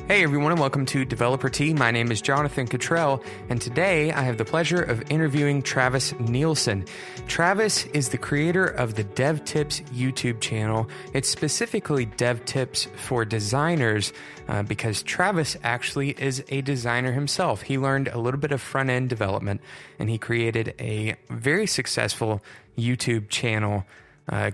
Hey everyone, and welcome to Developer Tea. My name is Jonathan Cottrell, and today I have the pleasure of interviewing Travis Neilson. Travis is the creator of the Dev Tips YouTube channel. It's specifically Dev Tips for designers because Travis actually is a designer himself. He learned a little bit of front-end development, and he created a very successful YouTube channel.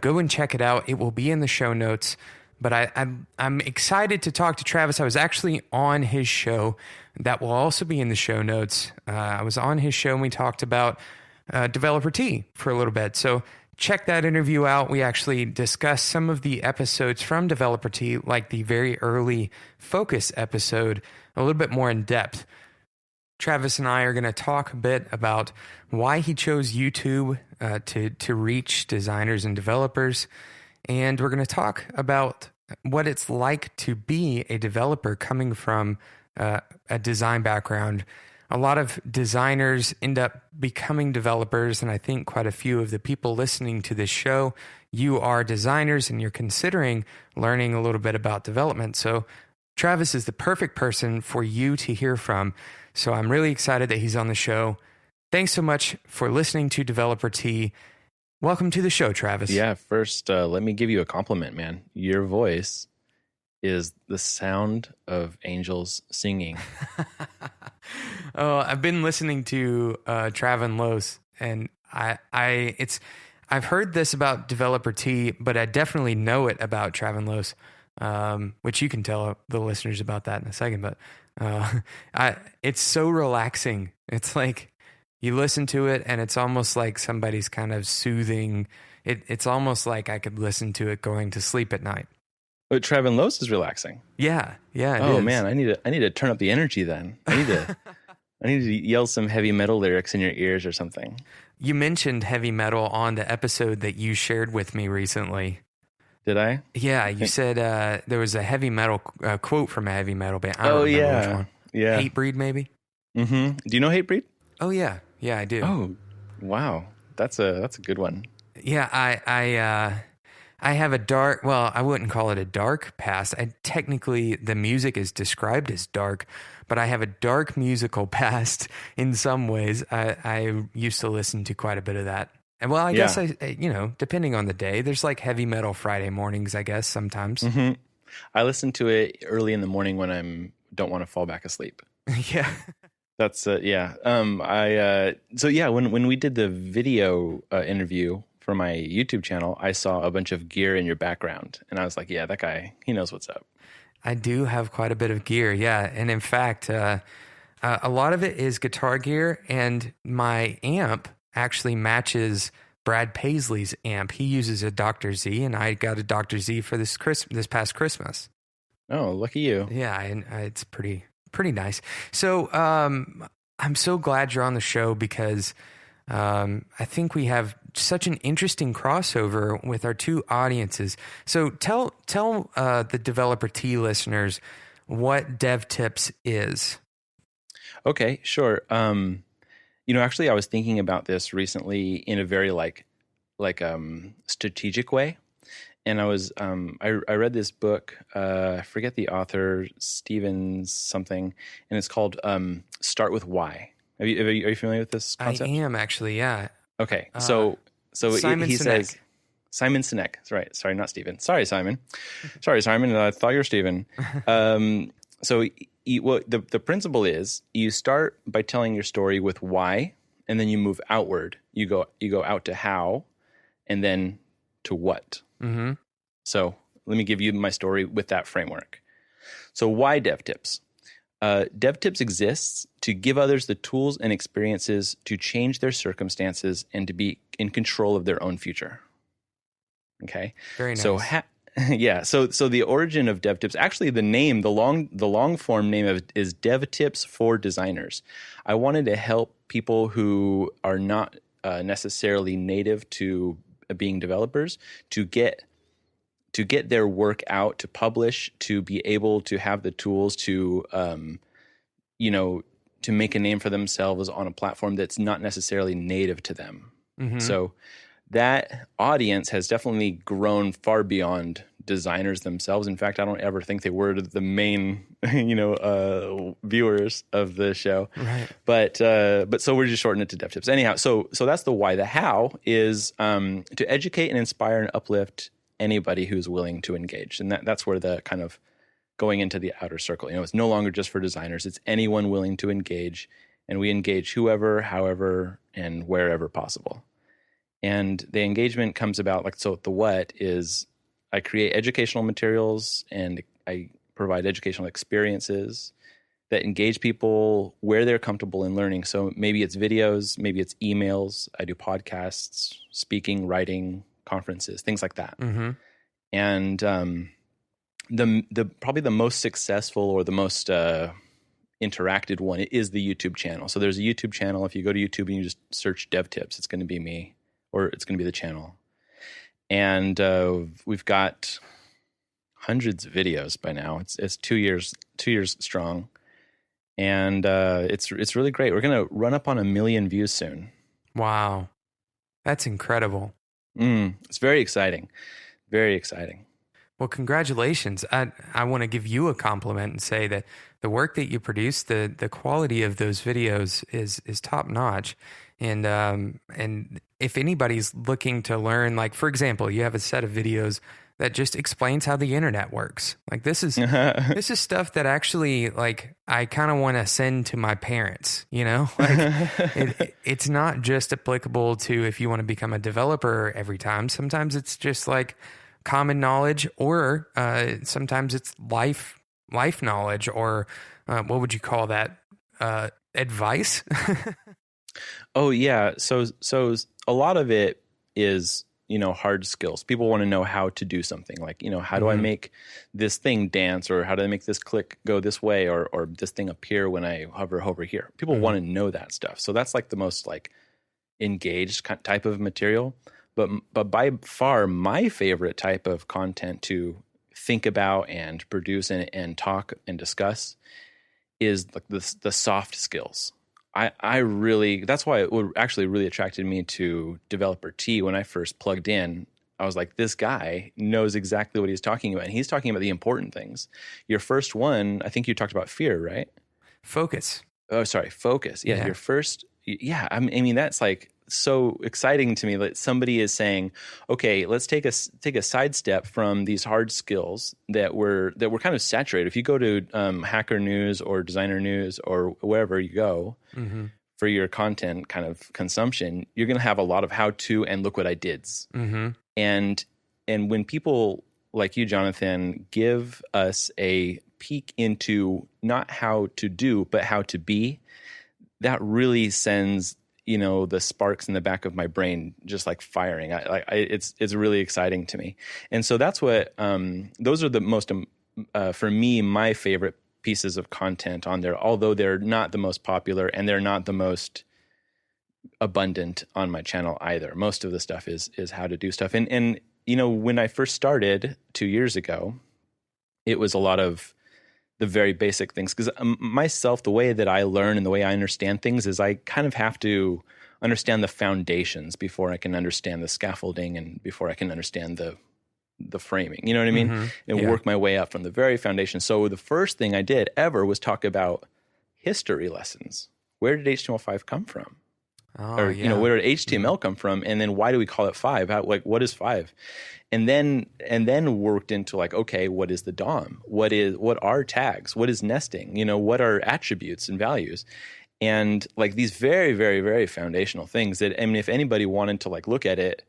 Go and check it out. It will be in the show notes. But I'm excited to talk to Travis. I was actually on his show. That will also be in the show notes. I was on his show and we talked about Developer Tea for a little bit. So check that interview out. We actually discussed some of the episodes from Developer Tea, like the very early focus episode, a little bit more in depth. Travis and I are going to talk a bit about why he chose YouTube to reach designers and developers. And we're going to talk about what it's like to be a developer coming from a design background. A lot of designers end up becoming developers, and I think quite a few of the people listening to this show, you are designers and you're considering learning a little bit about development. So Travis is the perfect person for you to hear from. So I'm really excited that he's on the show. Thanks so much for listening to Developer Tea. Welcome to the show, Travis. Yeah, first, let me give you a compliment, man. Your voice is the sound of angels singing. Oh, I've been listening to Travis Neilson, and I've heard this about Developer Tea, but I definitely know it about Travis Neilson, which you can tell the listeners about that in a second. But it's so relaxing. It's like, you listen to it, and it's almost like somebody's kind of soothing. It's almost like I could listen to it going to sleep at night. But Travis Neilson is relaxing. Yeah. It is. is. Man, I need to turn up the energy then. I need to yell some heavy metal lyrics in your ears or something. You mentioned heavy metal on the episode that you shared with me recently. Did I? Yeah, you said there was a heavy metal quote from a heavy metal band. I don't remember which one. Yeah. Hatebreed, maybe? Mm-hmm. Do you know Hatebreed? Oh, yeah. Yeah, I do. Oh, wow. That's a good one. Yeah, I have a dark, well, I wouldn't call it a dark past. Technically, the music is described as dark, but I have a dark musical past in some ways. I used to listen to quite a bit of that. And well, I guess, depending on the day, there's like heavy metal Friday mornings, I guess, sometimes. Mm-hmm. I listen to it early in the morning when don't want to fall back asleep. Yeah. That's yeah. When we did the video interview for my YouTube channel, I saw a bunch of gear in your background, and I was like, yeah, that guy, he knows what's up. I do have quite a bit of gear, yeah. And in fact, a lot of it is guitar gear, and my amp actually matches Brad Paisley's amp. He uses a Dr. Z, and I got a Dr. Z for this past Christmas. Oh, lucky you. Yeah, and it's pretty nice. So I'm so glad you're on the show because I think we have such an interesting crossover with our two audiences. So tell the Developer Tea listeners what Dev Tips is. Okay, sure. Actually, I was thinking about this recently in a very strategic way. And I was, I read this book, I forget the author, Steven something, and it's called Start With Why. Are you familiar with this concept? I am actually, yeah. Okay, so he says, Simon Sinek, that's right. Sorry, not Steven. Sorry, Simon. Sorry, Simon, I thought you were Steven. The principle is you start by telling your story with why, and then you move outward. You go out to how, and then to what. Mm-hmm. So let me give you my story with that framework. So why Dev Tips? Dev Tips exists to give others the tools and experiences to change their circumstances and to be in control of their own future. Okay. Very nice. So So the origin of Dev Tips, actually the name, the long form name of it is Dev Tips for Designers. I wanted to help people who are not necessarily native to being developers to get their work out, to publish, to be able to have the tools to to make a name for themselves on a platform that's not necessarily native to them. Mm-hmm. So that audience has definitely grown far beyond designers themselves. In fact, I don't ever think they were the main, viewers of the show. Right. But so we're just shortening it to Dev Tips. Anyhow, so that's the why. The how is to educate and inspire and uplift anybody who's willing to engage. And that's where the kind of going into the outer circle, it's no longer just for designers. It's anyone willing to engage. And we engage whoever, however, and wherever possible. And the engagement comes about, so the what is I create educational materials and I provide educational experiences that engage people where they're comfortable in learning. So maybe it's videos, maybe it's emails. I do podcasts, speaking, writing, conferences, things like that. Mm-hmm. And the probably the most successful or the most interacted one is the YouTube channel. So there's a YouTube channel. If you go to YouTube and you just search Dev Tips, it's going to be me, or it's going to be the channel. And we've got hundreds of videos by now. It's 2 years strong, and it's really great. We're going to run up on 1 million views soon. Wow, that's incredible. It's very exciting, very exciting. Well, congratulations. I want to give you a compliment and say that the work that you produce, the quality of those videos is top notch. And if anybody's looking to learn, like, for example, you have a set of videos that just explains how the internet works. Like, this is this is stuff that actually, like, I kind of want to send to my parents, Like, it's not just applicable to if you want to become a developer every time. Sometimes it's just like common knowledge, or sometimes it's life knowledge, or what would you call that? Advice? Oh yeah. So a lot of it is, hard skills. People want to know how to do something, like, how do I make this thing dance, or how do I make this click go this way, or this thing appear when I hover over here. People want to know that stuff. So that's like the most like engaged type of material. But by far my favorite type of content to think about and produce and talk and discuss is like the soft skills. I really, that's why it actually really attracted me to Developer T. When I first plugged in, I was like, this guy knows exactly what he's talking about. And he's talking about the important things. Your first one, I think you talked about fear, right? Focus. Oh, sorry. Focus. Yeah. Your first. Yeah. I mean, that's like so exciting to me that somebody is saying, okay, let's take a sidestep from these hard skills that were kind of saturated. If you go to Hacker News or Designer News or wherever you go for your content kind of consumption, you're going to have a lot of how to and look what I dids. And when people like you, Jonathan, give us a peek into not how to do, but how to be, that really sends the sparks in the back of my brain just like firing. It's really exciting to me. And so that's what, those are the most, for me, my favorite pieces of content on there, although they're not the most popular and they're not the most abundant on my channel either. Most of the stuff is how to do stuff. And when I first started 2 years ago, it was a lot of the very basic things, because myself, the way that I learn and the way I understand things is I kind of have to understand the foundations before I can understand the scaffolding and before I can understand the framing. You know what I mean? And work my way up from the very foundation. So the first thing I did ever was talk about history lessons. Where did HTML5 come from? Where did HTML come from? And then why do we call it 5? What is 5? And then worked into like, okay, what is the DOM? What are tags? What is nesting? What are attributes and values? And like these very, very, very foundational things that, I mean, if anybody wanted to like look at it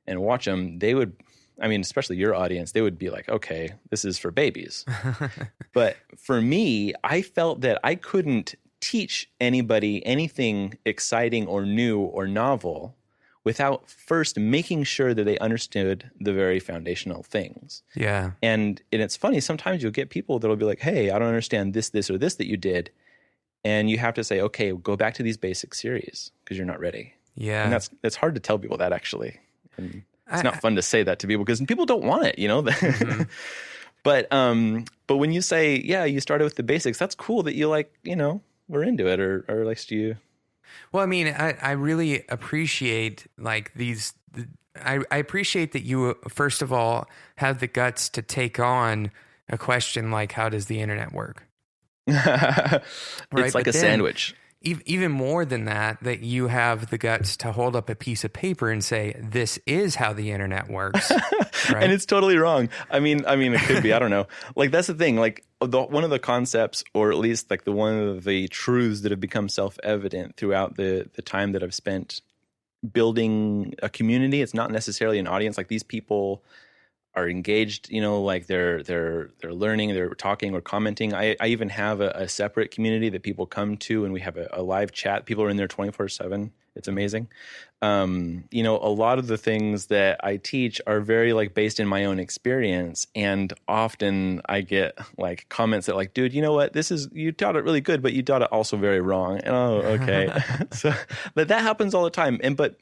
and watch them, they would, I mean, especially your audience, they would be like, okay, this is for babies. But for me, I felt that I couldn't teach anybody anything exciting or new or novel without first making sure that they understood the very foundational things. Yeah. And it's funny, sometimes you'll get people that'll be like, hey, I don't understand this, or this that you did. And you have to say, okay, go back to these basic series because you're not ready. Yeah. And that's hard to tell people that, actually. And it's not fun to say that to people because people don't want it, Mm-hmm. But when you say, yeah, you started with the basics, that's cool that you like, we're into it, or at least you. Well, I mean, I really appreciate like I appreciate that you, first of all, have the guts to take on a question like, how does the internet work? Right. It's like But a sandwich. Even more than that, that you have the guts to hold up a piece of paper and say, this is how the internet works. Right? And it's totally wrong. I mean, it could be, I don't know. Like, that's the thing. Like, one of the concepts, or at least like one of the truths that have become self-evident throughout the time that I've spent building a community. It's not necessarily an audience. Like, these people are engaged, like they're learning, they're talking or commenting. I even have a separate community that people come to, and we have a live chat. People are in there 24/7. It's amazing. A lot of the things that I teach are very like based in my own experience, and often I get like comments that like, dude, you know what? You taught it really good, but you taught it also very wrong. And okay. But that happens all the time. But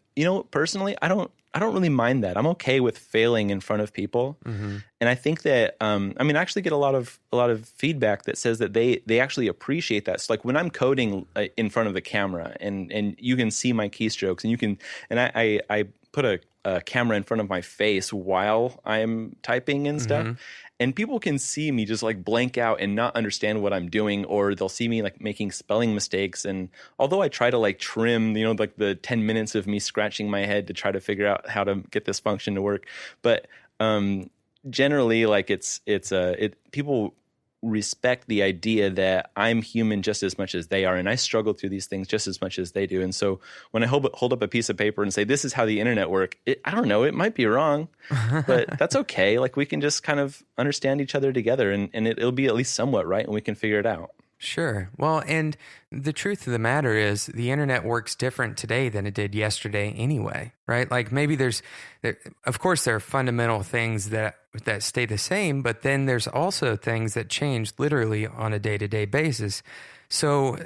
personally, I don't really mind that. I'm okay with failing in front of people. Mm-hmm. And I think that, I actually get a lot of feedback that says that they actually appreciate that. So like when I'm coding in front of the camera and you can see my keystrokes and I put a camera in front of my face while I'm typing and stuff. Mm-hmm. And people can see me just like blank out and not understand what I'm doing, or they'll see me like making spelling mistakes. And although I try to like trim, like the 10 minutes of me scratching my head to try to figure out how to get this function to work, but generally, like people respect the idea that I'm human just as much as they are, and I struggle through these things just as much as they do. And so when I hold up a piece of paper and say, this is how the internet works, I don't know, it might be wrong, but that's okay. Like, we can just kind of understand each other together, and it'll be at least somewhat right, and we can figure it out. Sure. Well, and the truth of the matter is the internet works different today than it did yesterday anyway, right? Like maybe of course there are fundamental things that stay the same, but then there's also things that change literally on a day-to-day basis. So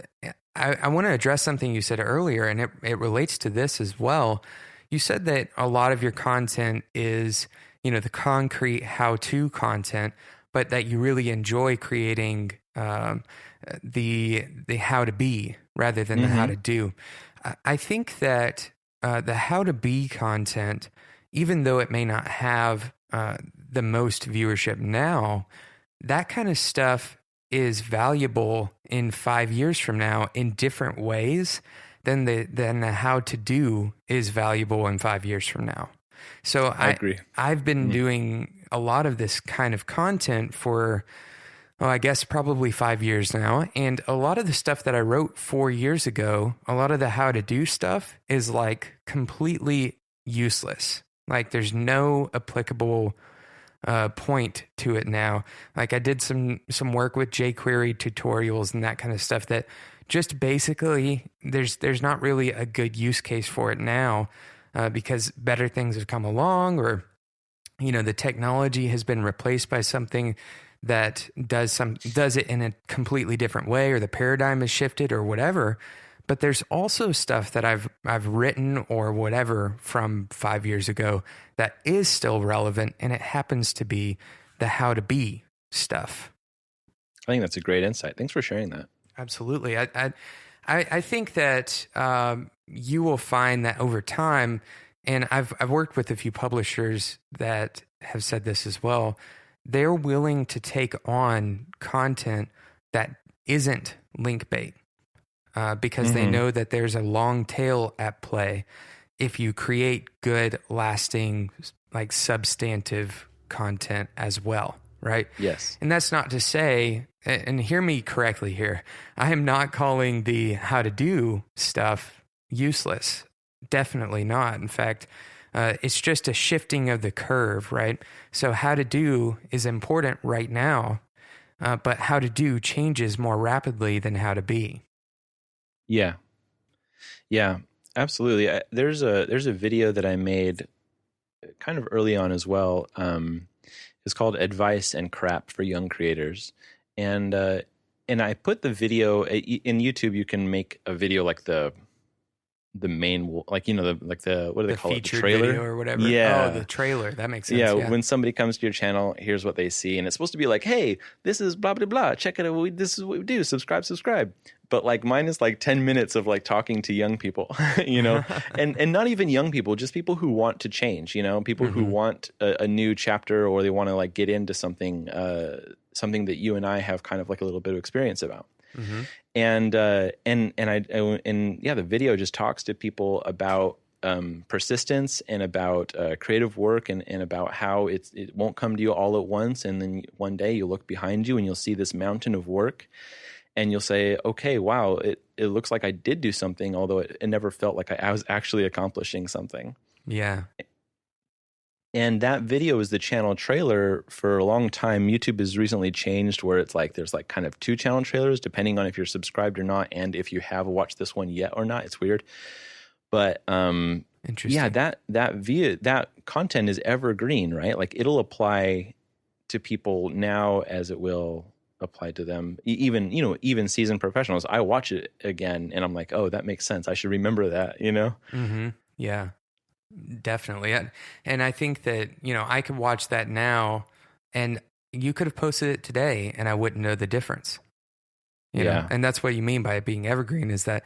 I want to address something you said earlier, and it relates to this as well. You said that a lot of your content is, the concrete how-to content, but that you really enjoy creating the how to be rather than the how to do. I think that the how to be content, even though it may not have the most viewership now, that kind of stuff is valuable in 5 years from now in different ways than the how to do is valuable in 5 years from now. So I agree. I've been doing a lot of this kind of content for, I guess probably 5 years now. And a lot of the stuff that I wrote 4 years ago, a lot of the how to do stuff is like completely useless. Like there's no applicable point to it now. Like I did some work with jQuery tutorials and that kind of stuff that just basically there's not really a good use case for it now because better things have come along, or the technology has been replaced by something that does it in a completely different way, or the paradigm has shifted or whatever. But there's also stuff that I've written or whatever from 5 years ago that is still relevant, and it happens to be the how to be stuff. I think that's a great insight. Thanks for sharing that. Absolutely. I think that you will find that over time, and I've worked with a few publishers that have said this as well, they're willing to take on content that isn't link bait because they know that there's a long tail at play if you create good, lasting, like substantive content as well, right? Yes. And that's not to say, and hear me correctly here, I am not calling the how to do stuff useless. Definitely not. In fact, it's just a shifting of the curve, right? So how to do is important right now, but how to do changes more rapidly than how to be. Yeah, absolutely. There's a video that I made kind of early on as well. It's called "Advice and Crap for Young Creators," and I put the video in YouTube. You can make a video like the main, like what do they call it, the trailer video or whatever. Yeah, the trailer, that makes sense. Yeah, when somebody comes to your channel, here's what they see, and it's supposed to be like, hey, this is blah blah blah, check it out, this is what we do, subscribe. but like mine is like 10 minutes of like talking to young people, and not even young people, just people who want to change, people who want a new chapter, or they want to like get into something that you and I have kind of like a little bit of experience about. Mm-hmm. And the video just talks to people about persistence and about creative work, and about how it won't come to you all at once. And then one day you'll look behind you and you'll see this mountain of work, and you'll say, okay, wow, it looks like I did do something, although it never felt like I was actually accomplishing something. Yeah. And that video is the channel trailer for a long time. YouTube has recently changed where it's like there's like kind of 2 channel trailers depending on if you're subscribed or not, and if you have watched this one yet or not. It's weird. But interesting. Yeah, that content is evergreen, right? Like it'll apply to people now as it will apply to them. Even seasoned professionals. I watch it again and I'm like, oh, that makes sense. I should remember that, Mm-hmm. Yeah, definitely. And I think that, I could watch that now and you could have posted it today and I wouldn't know the difference. You know? And that's what you mean by it being evergreen, is that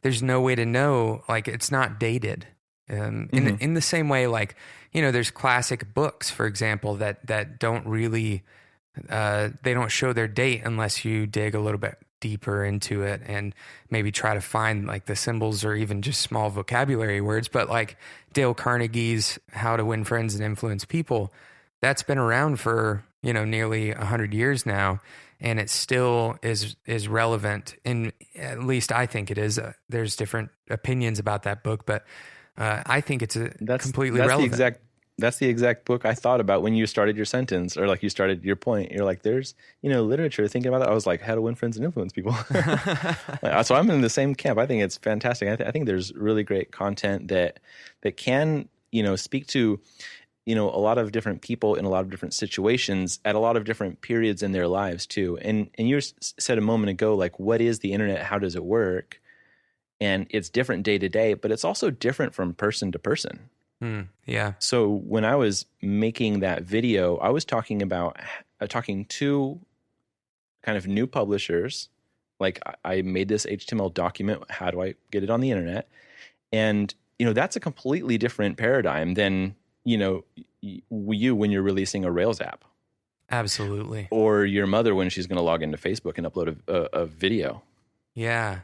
there's no way to know, like it's not dated. In the same way, like, there's classic books, for example, that don't really, they don't show their date unless you dig a little bit deeper into it and maybe try to find like the symbols or even just small vocabulary words. But like Dale Carnegie's How to Win Friends and Influence People, that's been around for, nearly 100 years now. And it still is relevant. And at least I think it is. There's different opinions about that book, but I think it's completely relevant. That's the exact book I thought about when you started your sentence, or like you started your point. You're like, there's, literature thinking about that. I was like, How to Win Friends and Influence People. So I'm in the same camp. I think it's fantastic. I think there's really great content that can, speak to, a lot of different people in a lot of different situations at a lot of different periods in their lives too. And you said a moment ago, like, what is the internet? How does it work? And it's different day to day, but it's also different from person to person. Yeah. So when I was making that video, I was talking to kind of new publishers. Like I made this HTML document. How do I get it on the internet? And, that's a completely different paradigm than, you when you're releasing a Rails app. Absolutely. Or your mother when she's going to log into Facebook and upload a video. Yeah.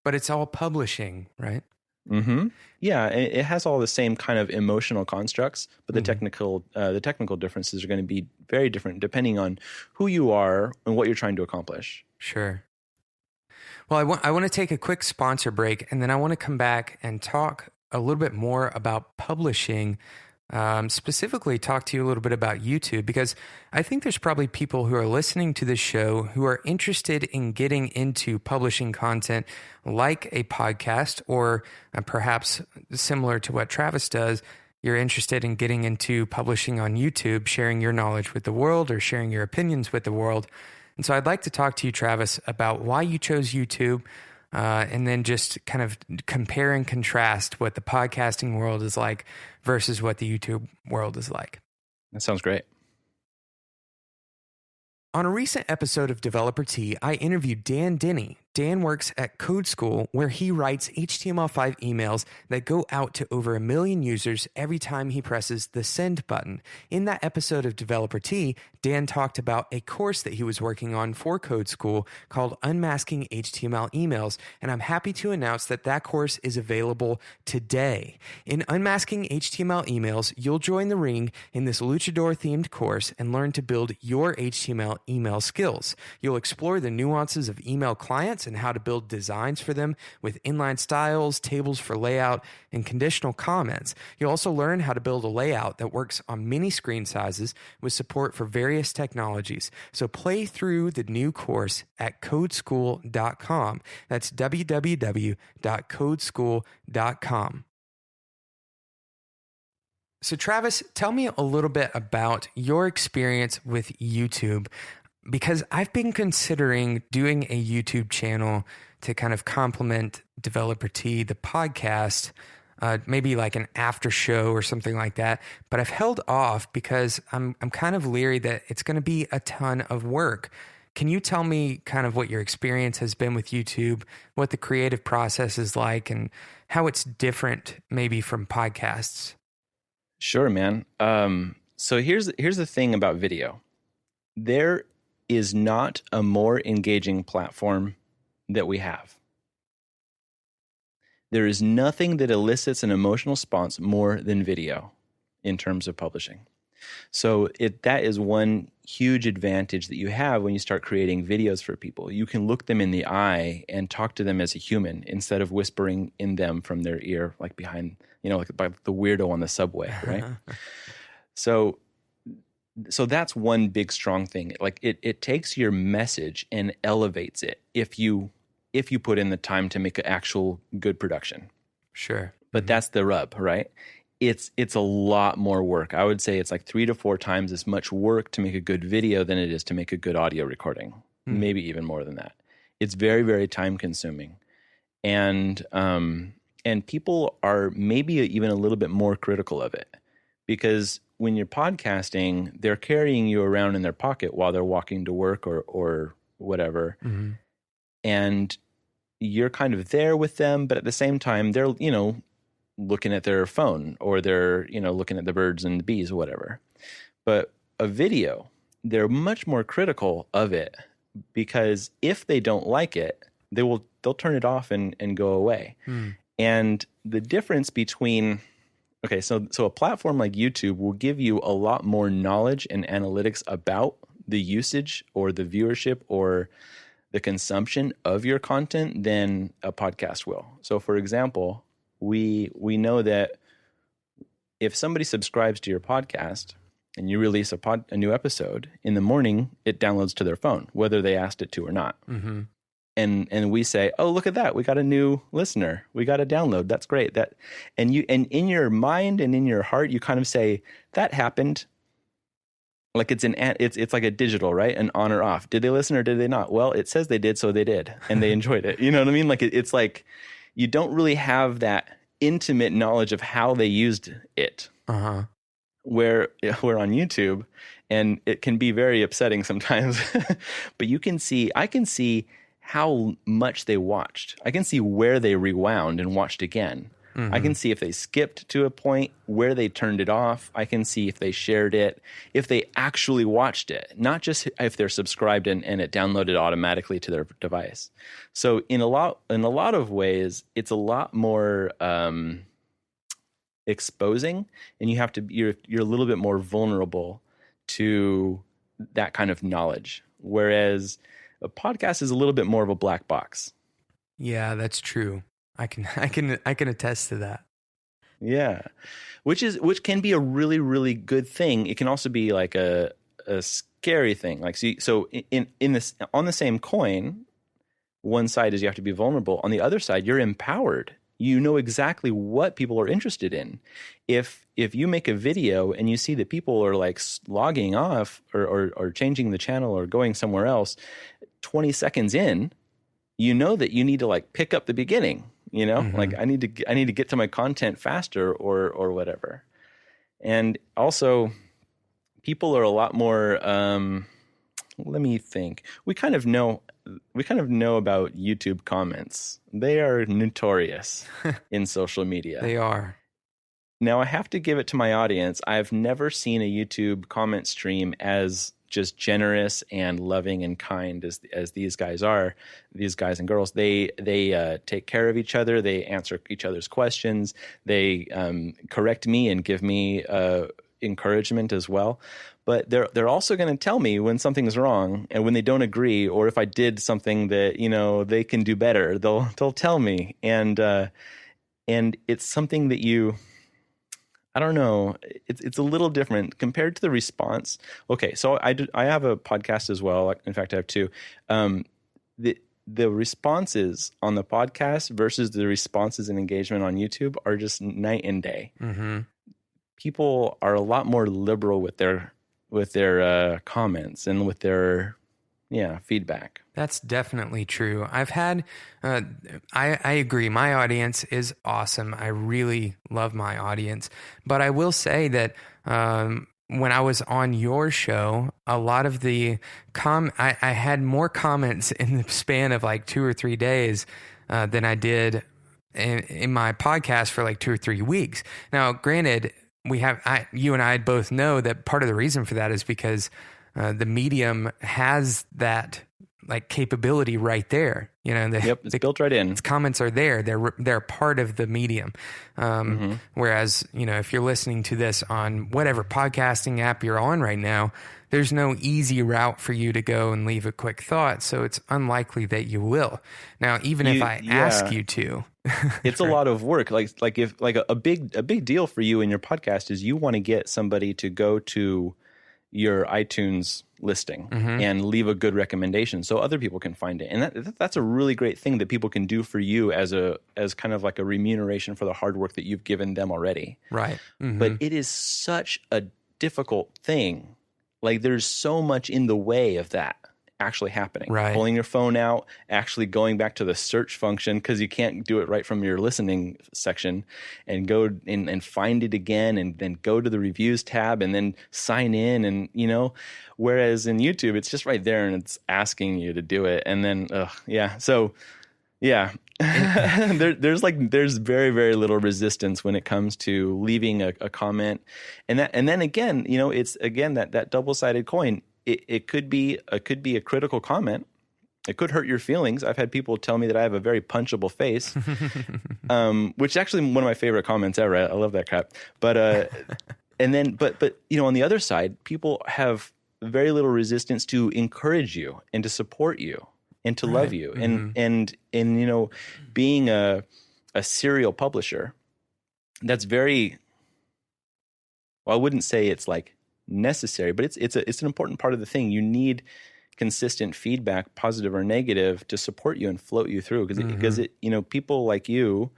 But it's all publishing, right? Mm-hmm. Yeah, it has all the same kind of emotional constructs, but the technical differences are going to be very different depending on who you are and what you're trying to accomplish. Sure. Well, I want to take a quick sponsor break, and then I want to come back and talk a little bit more about publishing. Specifically talk to you a little bit about YouTube, because I think there's probably people who are listening to this show who are interested in getting into publishing content like a podcast, or perhaps similar to what Travis does, you're interested in getting into publishing on YouTube, sharing your knowledge with the world or sharing your opinions with the world. And so I'd like to talk to you, Travis, about why you chose YouTube, and then just kind of compare and contrast what the podcasting world is like versus what the YouTube world is like. That sounds great. On a recent episode of Developer Tea, I interviewed Dan Denny. Dan works at Code School, where he writes HTML5 emails that go out to over 1 million users every time he presses the send button. In that episode of Developer Tea, Dan talked about a course that he was working on for Code School called Unmasking HTML Emails, and I'm happy to announce that that course is available today. In Unmasking HTML Emails, you'll join the ring in this luchador-themed course and learn to build your HTML email skills. You'll explore the nuances of email clients and how to build designs for them with inline styles, tables for layout, and conditional comments. You'll also learn how to build a layout that works on many screen sizes with support for various technologies. So play through the new course at codeschool.com. That's www.codeschool.com. So Travis, tell me a little bit about your experience with YouTube, because I've been considering doing a YouTube channel to kind of complement Developer Tea, the podcast, maybe like an after show or something like that. But I've held off because I'm kind of leery that it's going to be a ton of work. can you tell me kind of what your experience has been with YouTube, what the creative process is like, and how it's different maybe from podcasts? Sure, man. So here's the thing about video. There is not a more engaging platform that we have. There is nothing that elicits an emotional response more than video in terms of publishing. So that is one huge advantage that you have when you start creating videos for people. You can look them in the eye and talk to them as a human instead of whispering in them from their ear, like behind, like the weirdo on the subway, right? So that's one big strong thing. Like it takes your message and elevates it if you put in the time to make an actual good production. Sure. But that's the rub, right? It's a lot more work. I would say it's like 3 to 4 times as much work to make a good video than it is to make a good audio recording. Maybe even more than that. It's very, very time consuming. And people are maybe even a little bit more critical of it, because when you're podcasting, they're carrying you around in their pocket while they're walking to work or whatever. Mm-hmm. And you're kind of there with them, but at the same time, they're, looking at their phone, or they're, looking at the birds and the bees or whatever. But a video, they're much more critical of it, because if they don't like it, they'll turn it off and go away. And the difference between, so a platform like YouTube will give you a lot more knowledge and analytics about the usage or the viewership or the consumption of your content than a podcast will. So for example, we know that if somebody subscribes to your podcast and you release a new episode, in the morning it downloads to their phone, whether they asked it to or not. Mm-hmm. And we say, oh, look at that, we got a new listener, we got a download, that's great. And in your mind and in your heart, you kind of say, that happened. Like it's like a digital, right? An on or off. Did they listen or did they not? Well, it says they did, so they did, and they enjoyed it. You know what I mean? Like it's like you don't really have that intimate knowledge of how they used it. Uh-huh. Where on YouTube, and it can be very upsetting sometimes, but I can see how much they watched. I can see where they rewound and watched again. Mm-hmm. I can see if they skipped to a point, where they turned it off. I can see if they shared it, if they actually watched it, not just if they're subscribed and it downloaded automatically to their device. So in a lot of ways, it's a lot more exposing, and you're a little bit more vulnerable to that kind of knowledge. Whereas a podcast is a little bit more of a black box. Yeah, that's true. I can attest to that. Yeah. Which can be a really, really good thing. It can also be like a scary thing. Like, so in this, on the same coin, one side is you have to be vulnerable. On the other side, you're empowered. You know exactly what people are interested in. If you make a video and you see that people are like logging off or changing the channel or going somewhere else, 20 seconds in, you know that you need to like pick up the beginning. Mm-hmm. Like I need to get to my content faster or whatever. And also, people are a lot more. Let me think. We kind of know about YouTube comments. They are notorious in social media. They are. Now I have to give it to my audience. I've never seen a YouTube comment stream as just generous and loving and kind as these guys are, these guys and girls. They take care of each other. They answer each other's questions. They correct me and give me encouragement as well. But they're also going to tell me when something's wrong and when they don't agree, or if I did something that they can do better. They'll tell me, and it's something that I don't know. It's a little different compared to the response. Okay, so I have a podcast as well. In fact, I have two. The responses on the podcast versus the responses and engagement on YouTube are just night and day. Mm-hmm. People are a lot more liberal with their comments and with their feedback. That's definitely true. I've had, I agree. My audience is awesome. I really love my audience, but I will say that when I was on your show, a lot of the I had more comments in the span of like 2 or 3 days than I did in my podcast for like 2 or 3 weeks. Now, granted, you and I both know that part of the reason for that is because the medium has that like capability right there. You know, it's built right in. Comments are there. They're part of the medium. Whereas, you know, if you're listening to this on whatever podcasting app you're on right now, there's no easy route for you to go and leave a quick thought. So it's unlikely that you will. Now, even if I ask you to, it's right. A lot of work. Like if a big deal for you in your podcast is you want to get somebody to go to your iTunes listing and leave a good recommendation so other people can find it. And that's a really great thing that people can do for you as kind of like a remuneration for the hard work that you've given them already. Right. But it is such a difficult thing. Like there's so much in the way of that actually happening. Right. Pulling your phone out, actually going back to the search function because you can't do it right from your listening section, and go and find it again, and then go to the reviews tab and then sign in, and you know, whereas in YouTube it's just right there and it's asking you to do it, and then there's very, very little resistance when it comes to leaving a comment, and then again, you know, it's again that double-sided coin. It could be a critical comment. It could hurt your feelings. I've had people tell me that I have a very punchable face, which is actually one of my favorite comments ever. I love that crap. But but you know, on the other side, people have very little resistance to encourage you and to support you and to love you. And you know, being a serial publisher, that's very, well, I wouldn't say it's like necessary, but it's an important part of the thing. You need consistent feedback, positive or negative, to support you and float you through, because it you know, people like you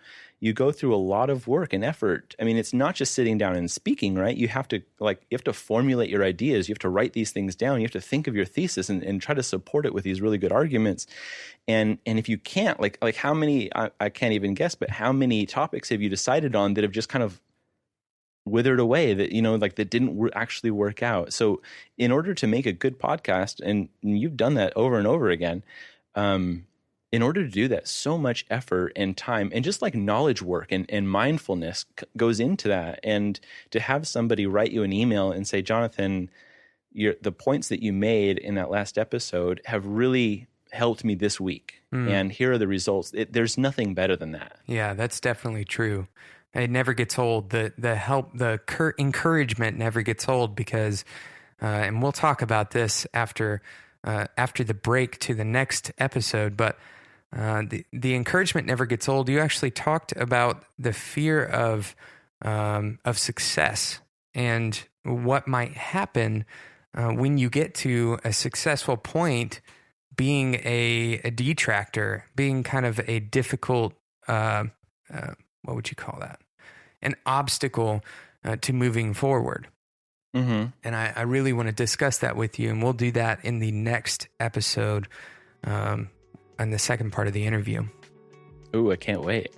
go through a lot of work and effort. I mean, it's not just sitting down and speaking, right? You have to formulate your ideas. You have to write these things down. You have to think of your thesis and try to support it with these really good arguments. And if you can't, like how many, I can't even guess, but how many topics have you decided on that have just kind of withered away, that, you know, like that didn't actually work out? So in order to make a good podcast, and you've done that over and over again, in order to do that, so much effort and time and just like knowledge work and mindfulness goes into that. And to have somebody write you an email and say, Jonathan, the points that you made in that last episode have really helped me this week. And here are the results. There's nothing better than that. Yeah, that's definitely true. It never gets old. The help, encouragement never gets old, because, and we'll talk about this after the break to the next episode, but the encouragement never gets old. You actually talked about the fear of success and what might happen when you get to a successful point, being a detractor, being kind of a difficult, what would you call that? An obstacle to moving forward. And I really want to discuss that with you, and we'll do that in the next episode, in the second part of the interview. Ooh, I can't wait.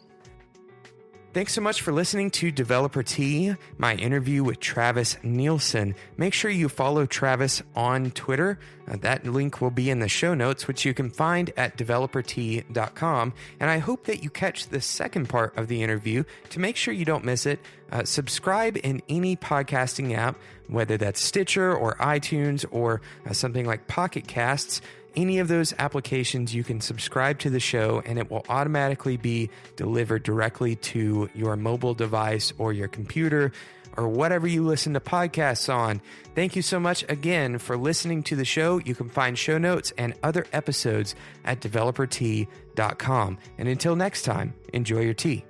Thanks so much for listening to Developer Tea, my interview with Travis Neilson. Make sure you follow Travis on Twitter. That link will be in the show notes, which you can find at developertea.com. And I hope that you catch the second part of the interview. To make sure you don't miss it, subscribe in any podcasting app, whether that's Stitcher or iTunes or something like Pocket Casts. Any of those applications, you can subscribe to the show and it will automatically be delivered directly to your mobile device or your computer or whatever you listen to podcasts on. Thank you so much again for listening to the show. You can find show notes and other episodes at developertea.com. And until next time, enjoy your tea.